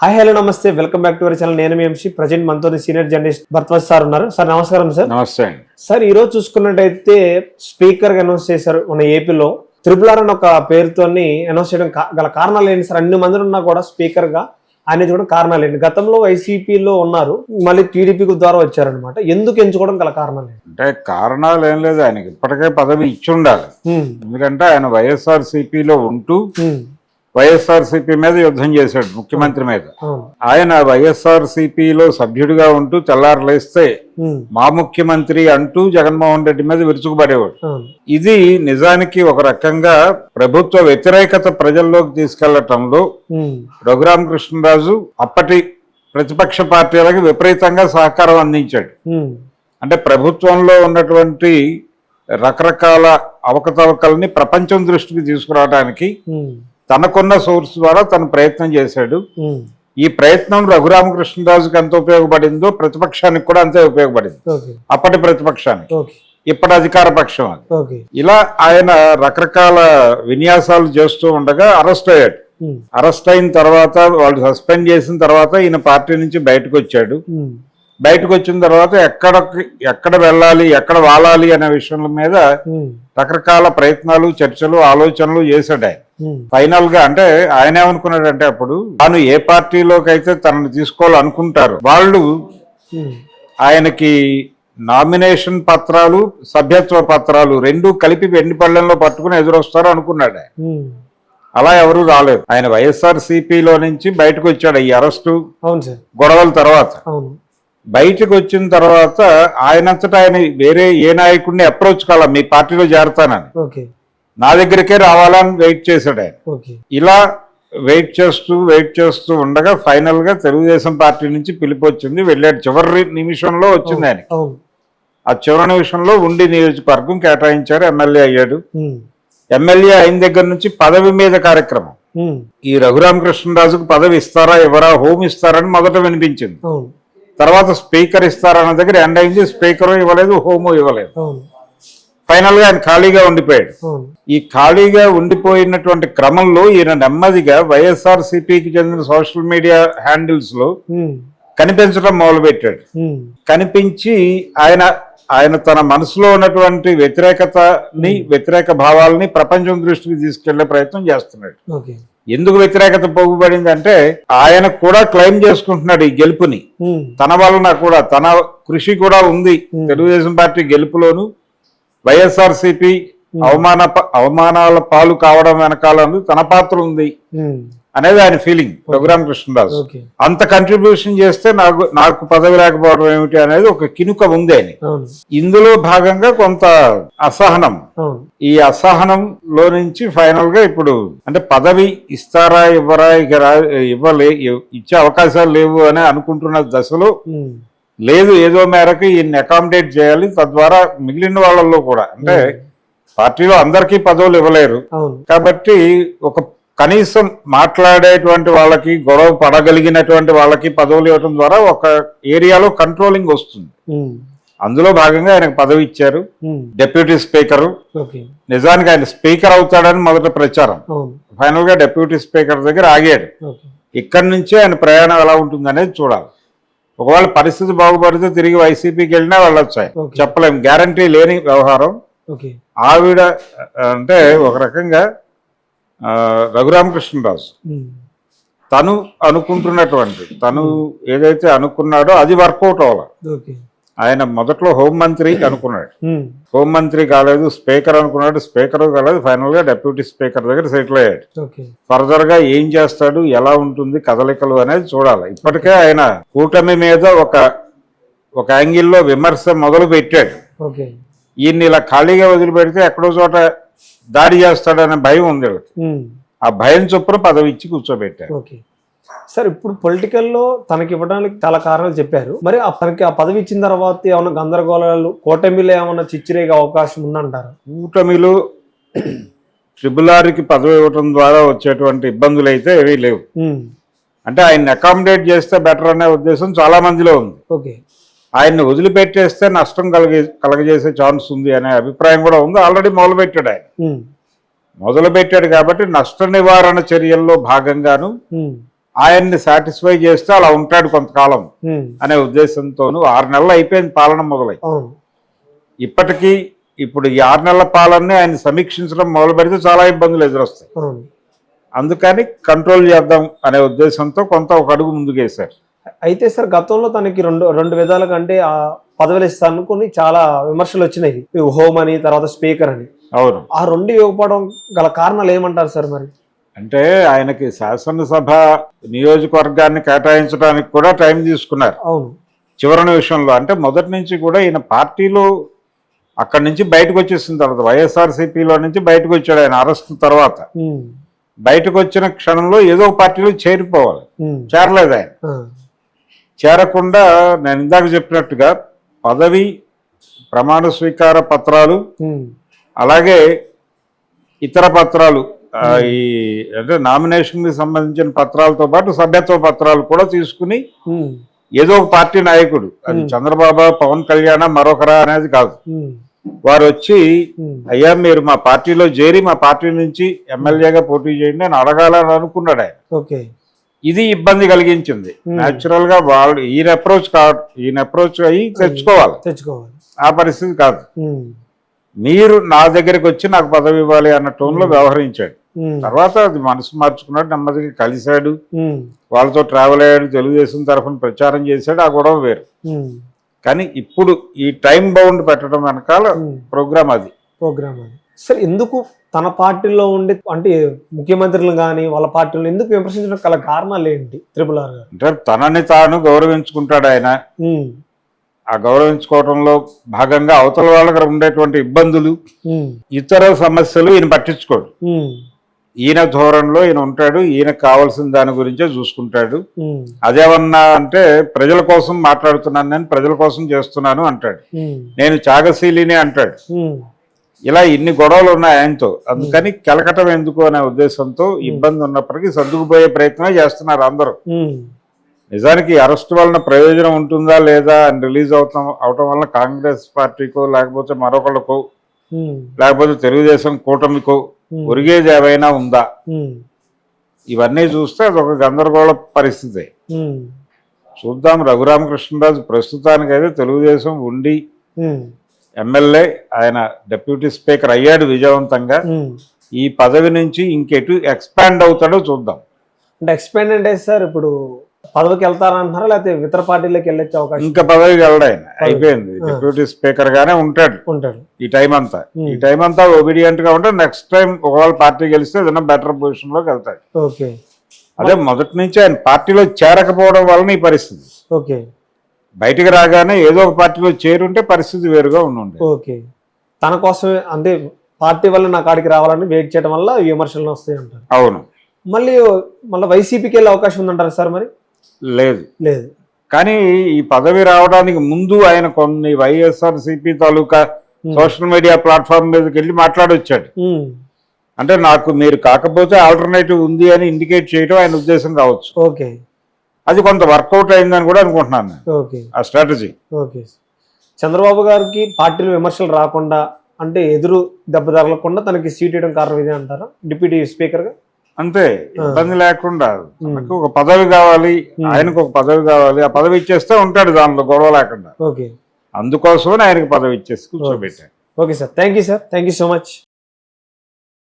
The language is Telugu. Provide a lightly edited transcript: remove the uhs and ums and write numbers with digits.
హాయ్ హలో నమస్తే, welcome back to our channel. నేను మీ ఎంసీ. ప్రజెంట్ మనతో సీనియర్ జర్నలిస్ట్ భరద్వాజ్ సార్ ఉన్నారు. సార్ నమస్కారం. సార్ నమస్తే. సార్ ఈ రోజు చూసుకున్నట్టయితే స్పీకర్ గా అనౌన్స్ చేశారు మన ఏపీలో. త్రిపుల్ అని ఒక పేరుతోని అనౌన్స్ చేయడం గల కారణాలు ఏంటి సార్? అన్ని మంది ఉన్నా కూడా స్పీకర్ గా ఆయన కూడా కారణాలు ఏంటి? గతంలో వైసీపీలో ఉన్నారు, మళ్ళీ టీడీపీ ద్వారా వచ్చారనమాట. ఎందుకు ఎంచుకోవడం గల కారణాలు ఏంటి? అంటే కారణాలు ఏం లేదు, ఆయనకి ఇప్పటికే పదవి ఇచ్చి ఉండాలి. ఎందుకంటే ఆయన వైఎస్ఆర్సీపీలో ఉంటూ వైఎస్ఆర్సీపీ మీద యుద్ధం చేశాడు, ముఖ్యమంత్రి మీద. ఆయన వైఎస్ఆర్సీపీలో సభ్యుడిగా ఉంటూ తెల్లారలేస్తే మా ముఖ్యమంత్రి అంటూ జగన్మోహన్ రెడ్డి మీద విరుచుకుపడేవాడు. ఇది నిజానికి ఒక రకంగా ప్రభుత్వ వ్యతిరేకత ప్రజల్లోకి తీసుకెళ్లటంలో రఘురామకృష్ణరాజు అప్పటి ప్రతిపక్ష పార్టీలకు విపరీతంగా సహకారం అందించాడు. అంటే ప్రభుత్వంలో ఉన్నటువంటి రకరకాల అవకతవకల్ని ప్రపంచం దృష్టికి తీసుకురావడానికి తనకున్న సోర్స్ ద్వారా తను ప్రయత్నం చేశాడు. ఈ ప్రయత్నం రఘురామకృష్ణరాజుకి ఎంత ఉపయోగపడిందో ప్రతిపక్షానికి కూడా అంతే ఉపయోగపడింది. అప్పటి ప్రతిపక్షానికి, ఇప్పటి అధికార పక్షం అది. ఇలా ఆయన రకరకాల విన్యాసాలు చేస్తూ ఉండగా అరెస్ట్ అయ్యాడు. అరెస్ట్ అయిన తర్వాత వాళ్ళు సస్పెండ్ చేసిన తర్వాత ఈయన పార్టీ నుంచి బయటకు వచ్చాడు. బయటకు వచ్చిన తర్వాత ఎక్కడ వెళ్ళాలి, ఎక్కడ వాలాలి అనే విషయం మీద రకరకాల ప్రయత్నాలు, చర్చలు, ఆలోచనలు చేశాడు ఆయన. ఫైనల్ గా అంటే ఆయన ఏమనుకున్నాడంటే, అప్పుడు తాను ఏ పార్టీలోకి అయితే తనను తీసుకోవాలనుకుంటారు వాళ్ళు ఆయనకి నామినేషన్ పత్రాలు, సభ్యత్వ పత్రాలు రెండూ కలిపి వెండిపళ్ళెంలో పట్టుకుని ఎదురొస్తారు అనుకున్నాడు ఆయన. అలా ఎవరు రాలేదు. ఆయన వైఎస్ఆర్సీపీలో నుంచి బయటకు వచ్చాడు ఈ అరెస్టు గొడవల తర్వాత. బయటకు వచ్చిన తర్వాత ఆయనంతటా ఆయన వేరే ఏ నాయకుడిని అప్రోచ్ కాల, మీ పార్టీలో చేరతానని, నా దగ్గరికే రావాలని వెయిట్ చేశాడు ఆయన. ఇలా వెయిట్ చేస్తూ ఉండగా ఫైనల్ గా తెలుగుదేశం పార్టీ నుంచి పిలుపు వచ్చింది. వెళ్ళాడు. చివరి నిమిషంలో వచ్చింది ఆయన. ఆ చివరి నిమిషంలో ఉండి నియోజకవర్గం కేటాయించారు, ఎమ్మెల్యే అయ్యాడు. ఎమ్మెల్యే అయిన దగ్గర నుంచి పదవి మీద కార్యక్రమం. ఈ రఘురామకృష్ణరాజుకు పదవి ఇస్తారా ఇవ్వరా, హోమ్ ఇస్తారని మొదట వినిపించింది. తర్వాత స్పీకర్ ఇస్తారన్న దగ్గర ఎండ్ అయింది. స్పీకర్ ఇవ్వలేదు, హోము ఇవ్వలేదు. ఫైనల్ గా ఆయన ఖాళీగా ఉండిపోయాడు. ఈ ఖాళీగా ఉండిపోయినటువంటి క్రమంలో ఈయన నెమ్మదిగా వైఎస్ఆర్సీపీకి చెందిన సోషల్ మీడియా హ్యాండిల్స్ లో కనిపించడం మొదలుపెట్టాడు. కనిపించి ఆయన తన మనసులో ఉన్నటువంటి వ్యతిరేకతని, వ్యతిరేక భావాలని ప్రపంచం దృష్టికి తీసుకెళ్లే ప్రయత్నం చేస్తున్నాడు. ఎందుకు వ్యతిరేకత పోగుపడింది అంటే, ఆయన కూడా క్లెయిమ్ చేసుకుంటున్నాడు ఈ గెలుపుని. తన వలన కూడా తన కృషి కూడా ఉంది తెలుగుదేశం పార్టీ గెలుపులోను. వైఎస్ఆర్సీపీ అవమానాల పాలు కావడం వెనకాలను తన పాత్ర ఉంది అనేది ఆయన ఫీలింగ్. రఘురామకృష్ణరాజు అంత కంట్రిబ్యూషన్ చేస్తే నాకు పదవి లేకపోవడం ఏమిటి అనేది ఒక కినుక ఉంది ఆయన. ఇందులో భాగంగా కొంత అసహనం, ఈ అసహనంలో నుంచి ఫైనల్ గా ఇప్పుడు అంటే పదవి ఇస్తారా ఇవ్వరా, ఇచ్చే అవకాశాలు లేవు అని అనుకుంటున్న దశలో లేదు, ఏదో మేరకు ఈయన్ని అకామిడేట్ చేయాలి. తద్వారా మిగిలిన వాళ్ళల్లో కూడా, అంటే పార్టీలో అందరికీ పదవులు ఇవ్వలేరు కాబట్టి ఒక కనీసం మాట్లాడేటువంటి వాళ్ళకి, గొడవ పడగలిగినటువంటి వాళ్ళకి పదవులు ఇవ్వడం ద్వారా ఒక ఏరియాలో కంట్రోలింగ్ వస్తుంది. అందులో భాగంగా ఆయనకు పదవి ఇచ్చారు, డెప్యూటీ స్పీకరు. నిజానికి ఆయన స్పీకర్ అవుతాడని మొదట ప్రచారం. ఫైనల్ గా డెప్యూటీ స్పీకర్ దగ్గర ఆగాడు. ఇక్కడి నుంచే ఆయన ప్రయాణం ఎలా ఉంటుంది అనేది చూడాలి. ఒకవేళ పరిస్థితి బాగుపడితే తిరిగి వైసీపీకి వెళ్ళినా వెళ్ళొచ్చు, చెప్పలేం, గ్యారంటీ లేని వ్యవహారం. ఆవిడ అంటే ఒక రకంగా రఘురామకృష్ణరాజు తను అనుకుంటున్నటువంటి, తను ఏదైతే అనుకున్నాడో అది వర్కౌట్ అవ్వాలి. ఆయన మొదట్లో హోంమంత్రి అనుకున్నాడు, హోంమంత్రి కాలేదు. స్పీకర్ అనుకున్నాడు, స్పీకర్ కాలేదు. ఫైనల్ గా డెప్యూటీ స్పీకర్ దగ్గర సెటిల్ అయ్యాడు. ఫర్దర్ గా ఏం చేస్తాడు, ఎలా ఉంటుంది కదలికలు అనేది చూడాలి. ఇప్పటికే ఆయన కూటమి మీద ఒక యాంగిల్లో విమర్శ మొదలు పెట్టాడు. ఈయన్ని ఇలా ఖాళీగా వదిలిపెడితే ఎక్కడో చోట దాడి చేస్తాడనే భయం ఉంది. ఆ భయం చొప్పున పదవి ఇచ్చి కూర్చోబెట్టారు. సార్ ఇప్పుడు పొలిటికల్లో తనకి ఇవ్వడానికి చాలా కారణాలు చెప్పారు. మరి తనకి ఆ పదవి ఇచ్చిన తర్వాత ఏమన్నా గందరగోళాలు, కూటమిలో ఏమన్నా చిచ్చిరేగే అవకాశం ఉందంటారు? కూటమిలో ట్రిపుల్ ఆర్కి పదవి ఇవ్వడం ద్వారా వచ్చేటువంటి ఇబ్బందులు అయితే ఏవీ లేవు. అంటే ఆయన్ని అకామిడేట్ చేస్తే బెటర్ అనే ఉద్దేశం చాలా మందిలో ఉంది. ఆయన్ని వదిలిపెట్టేస్తే నష్టం కలగజేసే ఛాన్స్ ఉంది అనే అభిప్రాయం కూడా ఉంది. ఆల్రెడీ మొదలుపెట్టాడు ఆయన. మొదలుపెట్టాడు కాబట్టి నష్ట నివారణ చర్యల్లో భాగంగాను ఆయన్ని సాటిస్ఫై చేస్తే అలా ఉంటాడు కొంతకాలం అనే ఉద్దేశంతోనూ 6 నెలలు అయిపోయింది పాలన మొదలై. అవును. ఇప్పటికీ ఇప్పుడు ఈ 6 నెలల పాలనని ఆయన సమీక్షించడం మొదలు పెడితే చాలా ఇబ్బందులు ఎదురొస్తాయి. అవును. అందుకని కంట్రోల్ చేద్దాం అనే ఉద్దేశంతో కొంత ఒక అడుగు ముందుకేశారు. అయితే సార్ గతంలో తనకి రెండు విధాలుగా అంటే ఆ పదవులు ఇస్తాను కొన్ని చాలా విమర్శలు వచ్చినాయి, హోమ్ అని తర్వాత స్పీకర్ అని. అవును. ఆ రెండు ఇవ్వకపోవడం గల కారణాలు ఏమంటారు సార్ మరి? అంటే ఆయనకి శాసనసభ నియోజకవర్గాన్ని కేటాయించడానికి కూడా టైం తీసుకున్నారు. అవును. చివరి నిమిషంలో అంటే మొదటి నుంచి కూడా ఈయన పార్టీలో అక్కడి నుంచి బయటకు వచ్చేసిన తర్వాత వైఎస్ఆర్సీపీలో నుంచి బయటకు వచ్చాడు ఆయన అరెస్ట్ తర్వాత. బయటకు వచ్చిన క్షణంలో ఏదో ఒక పార్టీలో చేరిపోవాలి, చేరలేదు ఆయన. చేరకుండా నేను ఇందాక చెప్పినట్టుగా పదవి ప్రమాణ స్వీకార పత్రాలు అలాగే ఇతర పత్రాలు ఈ అంటే నామినేషన్ కి సంబంధించిన పత్రాలతో పాటు సభ్యత్వ పత్రాలు కూడా తీసుకుని ఏదో ఒక పార్టీ నాయకుడు, అది చంద్రబాబు పవన్ కళ్యాణ్ మరొకరా అనేది కాదు, వారు వచ్చి అయ్యా మీరు మా పార్టీలో చేరి మా పార్టీ నుంచి ఎమ్మెల్యేగా పోటీ చేయండి అని అడగాలని అనుకున్నాడు ఆయన. ఇది ఇబ్బంది కలిగించింది. న్యాచురల్ గా వాళ్ళు ఈయన అప్రోచ్ అయ్యి తెచ్చుకోవాలి, ఆ పరిస్థితి కాదు. మీరు నా దగ్గరికి వచ్చి నాకు పదవి ఇవ్వాలి అన్న టోన్ లో వ్యవహరించాడు. తర్వాత అది మనసు మార్చుకున్నాడు, నెమ్మదిగా కలిశాడు, వాళ్ళతో ట్రావెల్ అయ్యాడు, తెలుగుదేశం తరఫున ప్రచారం చేశాడు, ఆ గొడవ వేరు. కానీ ఇప్పుడు ఈ టైం బౌండ్ పెట్టడం వెనకాల ప్రోగ్రామ్ అది. సార్ ఎందుకు తన పార్టీలో ఉండి అంటే ముఖ్యమంత్రులు కానీ వాళ్ళ పార్టీలో ఎందుకు విమర్శించడం గల కారణాలు ఏంటి త్రిపుల్ ఆర్ గారు? అంటే తనని తాను గౌరవించుకుంటాడు ఆయన. ఆ గౌరవించుకోవడంలో భాగంగా అవతల వాళ్ళకి ఉండేటువంటి ఇబ్బందులు, ఇతర సమస్యలు ఈయన పట్టించుకోడు. ఈయన ధోరణిలో ఈయన ఉంటాడు, ఈయనకు కావాల్సిన దాని గురించే చూసుకుంటాడు. అదేమన్నా అంటే ప్రజల కోసం మాట్లాడుతున్నాను, నేను ప్రజల కోసం చేస్తున్నాను అంటాడు, నేను త్యాగశీలిని అంటాడు. ఇలా ఇన్ని గొడవలు ఉన్నాయి ఆయనతో. అందుకని కెలకటం ఎందుకు అనే ఉద్దేశంతో ఇబ్బంది ఉన్నప్పటికీ సర్దుకుపోయే ప్రయత్నమే చేస్తున్నారు అందరూ. నిజానికి అరెస్ట్ వలన ప్రయోజనం ఉంటుందా లేదా అని రిలీజ్ అవటం వల్ల కాంగ్రెస్ పార్టీకో లేకపోతే మరొకళ్ళకో లేకపోతే తెలుగుదేశం కూటమికో ఒరిగేది ఏమైనా ఉందా? ఇవన్నీ చూస్తే అదొక గందరగోళ పరిస్థితి. చూద్దాం. రఘురామకృష్ణరాజు ప్రస్తుతానికైతే తెలుగుదేశం ఉండి ఎమ్మెల్యే, ఆయన డిప్యూటీ స్పీకర్ అయ్యాడు విజయవంతంగా. ఈ పదవి నుంచి ఇంకెటు ఎక్స్పాండ్ అవుతాడో చూద్దాం. అంటే ఎక్స్పాండ్ అంటే సార్ ఇప్పుడు పదవికి వెళ్తారంటున్నారా లేకపోతే ఇతర పార్టీలోకి వెళ్ళొచ్చే అవకాశం? ఇంకా పదవికి వెళ్ళడు ఆయన, అయిపోయింది. డిప్యూటీ స్పీకర్ గానే ఉంటాడు ఈ టైం అంతా. ఈ టైం అంతా ఒబీడియంట్ గా ఉంటే నెక్స్ట్ టైం ఒకవేళ పార్టీ గెలిస్తే ఏదైనా బెటర్ పొజిషన్ లోకి వెళ్తాడు. అదే మొదటి నుంచి ఆయన పార్టీలో చేరకపోవడం వలన ఈ పరిస్థితి. బయటికి రాగానే ఏదో ఒక పార్టీలో చేరుంటే పరిస్థితి వేరుగా ఉండే. తన కోసమే అంటే పార్టీ వల్ల నా కాడికి రావాలని వెయిట్ చేయడం వల్ల విమర్శలు వస్తాయి అంటారు. అవును. మళ్ళీ వైసీపీకి వెళ్ళే అవకాశం ఉందంటారు సార్? మరి లేదు. కానీ ఈ పదవి రావడానికి ముందు ఆయన కొన్ని వైఎస్ఆర్సీపీ తాలూకా సోషల్ మీడియా ప్లాట్ఫామ్ మీదకి వెళ్ళి మాట్లాడొచ్చాడు. అంటే నాకు మీరు కాకపోతే ఆల్టర్నేటివ్ ఉంది అని ఇండికేట్ చేయడం ఆయన ఉద్దేశం కావచ్చు. అది కొంత వర్కౌట్ అయిందని కూడా అనుకుంటున్నాను ఆ స్ట్రాటజీ. చంద్రబాబు గారికి పార్టీలో విమర్శలు రాకుండా అంటే ఎదురు దెబ్బ తగలకుండా తనకి సీట్ ఇవ్వడం కారణం ఇదే అంటారా డిప్యూటీ స్పీకర్ గా? అంతే, ఇబ్బంది లేకుండా. మనకు ఒక పదవి కావాలి, ఆయనకు ఒక పదవి కావాలి, ఆ పదవి ఇచ్చేస్తే ఉంటాడు దానిలో గొడవ లేకుండా. అందుకోసమని ఆయనకు పదవి ఇచ్చేసి కూర్చోబెట్టారు. Okay sir, thank you sir, thank you so much.